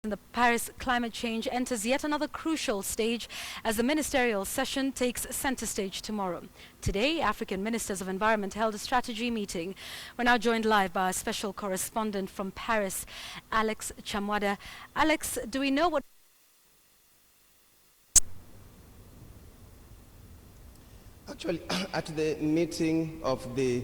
The Paris climate change enters yet another crucial stage as the ministerial session takes center stage tomorrow. Today, African ministers of environment held a strategy meeting. We're now joined live by our special correspondent from Paris, Alex Chamwada. Alex, do we know what... Actually, at the meeting of the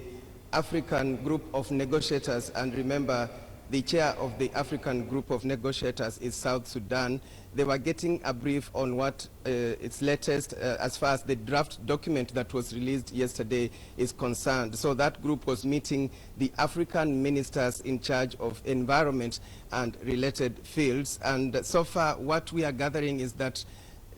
African Group of Negotiators, and remember, the chair of the African Group of Negotiators is South Sudan, they were getting a brief on what its latest, as far as the draft document that was released yesterday is concerned. So that group was meeting the African ministers in charge of environment and related fields. And so far, what we are gathering is that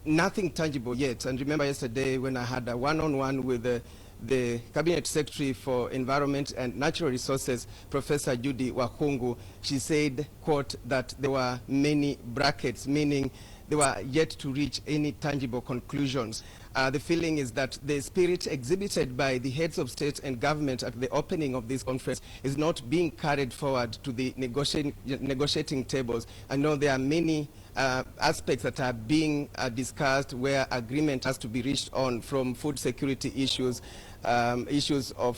nothing tangible yet. And remember yesterday when I had a one-on-one with the Cabinet Secretary for Environment and Natural Resources, Professor Judy Wakungu, she said, quote, that there were many brackets, meaning they were yet to reach any tangible conclusions. The feeling is that the spirit exhibited by the heads of state and government at the opening of this conference is not being carried forward to the negotiating tables. I know there are many aspects that are being discussed where agreement has to be reached on, from food security issues, issues of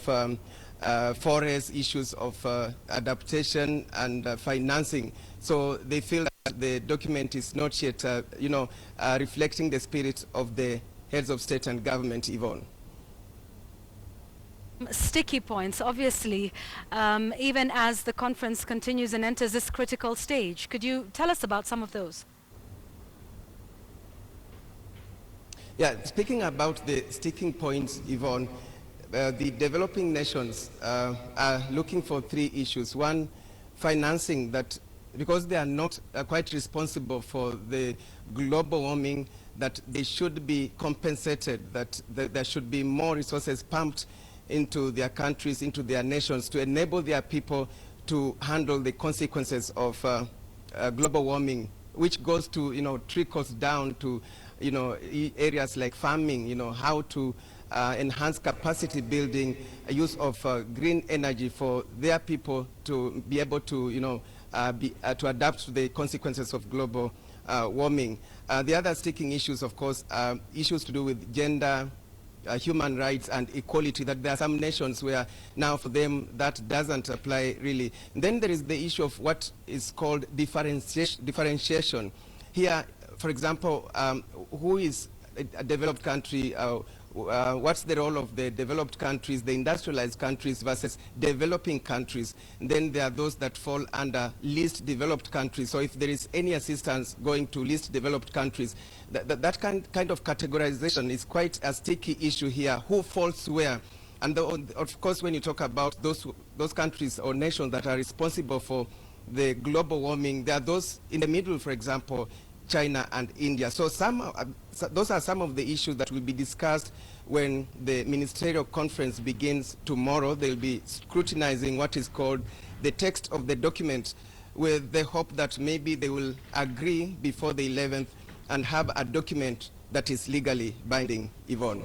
forests, issues of adaptation and financing. So they feel that the document is not yet, reflecting the spirit of the heads of state and government, Yvonne. Sticky points, obviously, even as the conference continues and enters this critical stage. Could you tell us about some of those? Yeah, speaking about the sticking points, Yvonne, the developing nations are looking for three issues. One, financing, that because they are not quite responsible for the global warming, that they should be compensated, that there should be more resources pumped into their countries, into their nations, to enable their people to handle the consequences of global warming, which goes to, trickles down to, areas like farming, how to enhance capacity building, use of green energy for their people to be able to, to adapt to the consequences of global warming. The other sticking issues, of course, are issues to do with gender, human rights and equality, that there are some nations where now for them that doesn't apply really. And then there is the issue of what is called differentiation. Here, for example, who is a developed country, what's the role of the developed countries, the industrialized countries versus developing countries. And then there are those that fall under least developed countries. So if there is any assistance going to least developed countries, that kind of categorization is quite a sticky issue here. Who falls where? And of course, when you talk about those countries or nations that are responsible for the global warming, there are those in the middle, for example, China and India. So those are some of the issues that will be discussed when the ministerial conference begins tomorrow. They'll be scrutinizing what is called the text of the document, with the hope that maybe they will agree before the 11th and have a document that is legally binding, Yvonne.